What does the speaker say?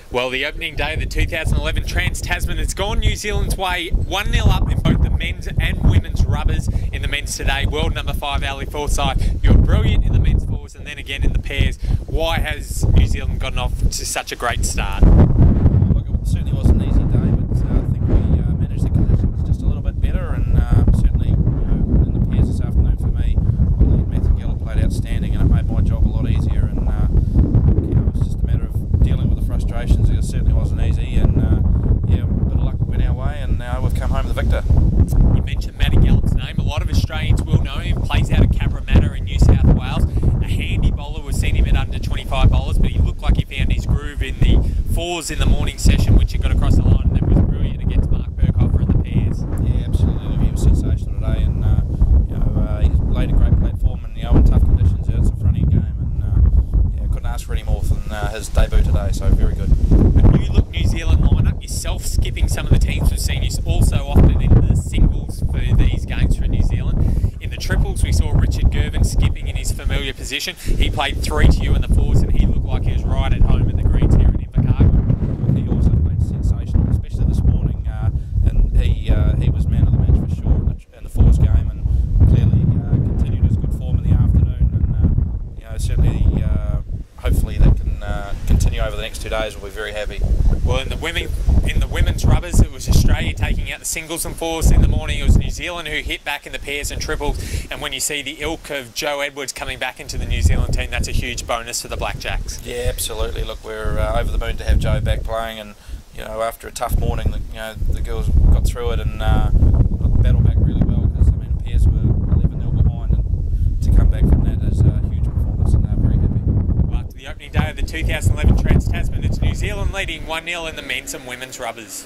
Well, the opening day of the 2011 Trans Tasman has gone New Zealand's way, 1-0 up in both the men's and women's rubbers. In the men's today, world number 5 Ali Forsyth, you're brilliant in the men's fours and then again in the pairs. Why has New Zealand gotten off to such a great start? Look, it certainly was an easy day, but I think we managed the conditions just a little bit better, and certainly in the pairs this afternoon for me, Invercargill played outstanding and it made my job a lot easier, and it was just a matter of dealing with the frustrations. It certainly wasn't easy, and yeah, a bit of luck went our way, and we've come home the victor. You mentioned Matty Gallop's name. A lot of Australians will know him. Plays out at Cabramatta in New South Wales. A handy bowler. We've seen him at under 25 bowlers, but he looked like he found his groove in the fours in the morning session, which he got across the line, and it was brilliant against Mark Burkhofer in the pairs. Yeah, absolutely. Look, he was sensational today, and he's laid a great platform, and in tough conditions, it's a fronty game, and couldn't ask for any more than his debut today. So very good. A new look New Zealand lineup. Yourself skipping some of the teams we've seen you also often in the singles for these games for New Zealand. In the triples, we saw Richard Gervin skipping in his familiar position. He played 3 to you in the fours, and he looked like he was right at home in the greens here in Invercargill. He also played sensational, especially this morning, and he was man of the match for sure in the fours game, and clearly continued his good form in the afternoon, and certainly hopefully that can continue over the next 2 days. We'll be very happy. Well, in the women's rubbers, it was Australia taking out the singles and fours. In the morning, it was New Zealand who hit back in the pairs and triples. And when you see the ilk of Joe Edwards coming back into the New Zealand team, that's a huge bonus for the Blackjacks. Yeah, absolutely. Look, we're over the moon to have Joe back playing, and after a tough morning, the girls got through it and battled back really well, because pairs were 11-0 behind, and to come back from that is a huge performance, and they're very happy. Well, after the opening day of the 2011 Trans Tasman, it's New Zealand leading 1-0 in the men's and women's rubbers.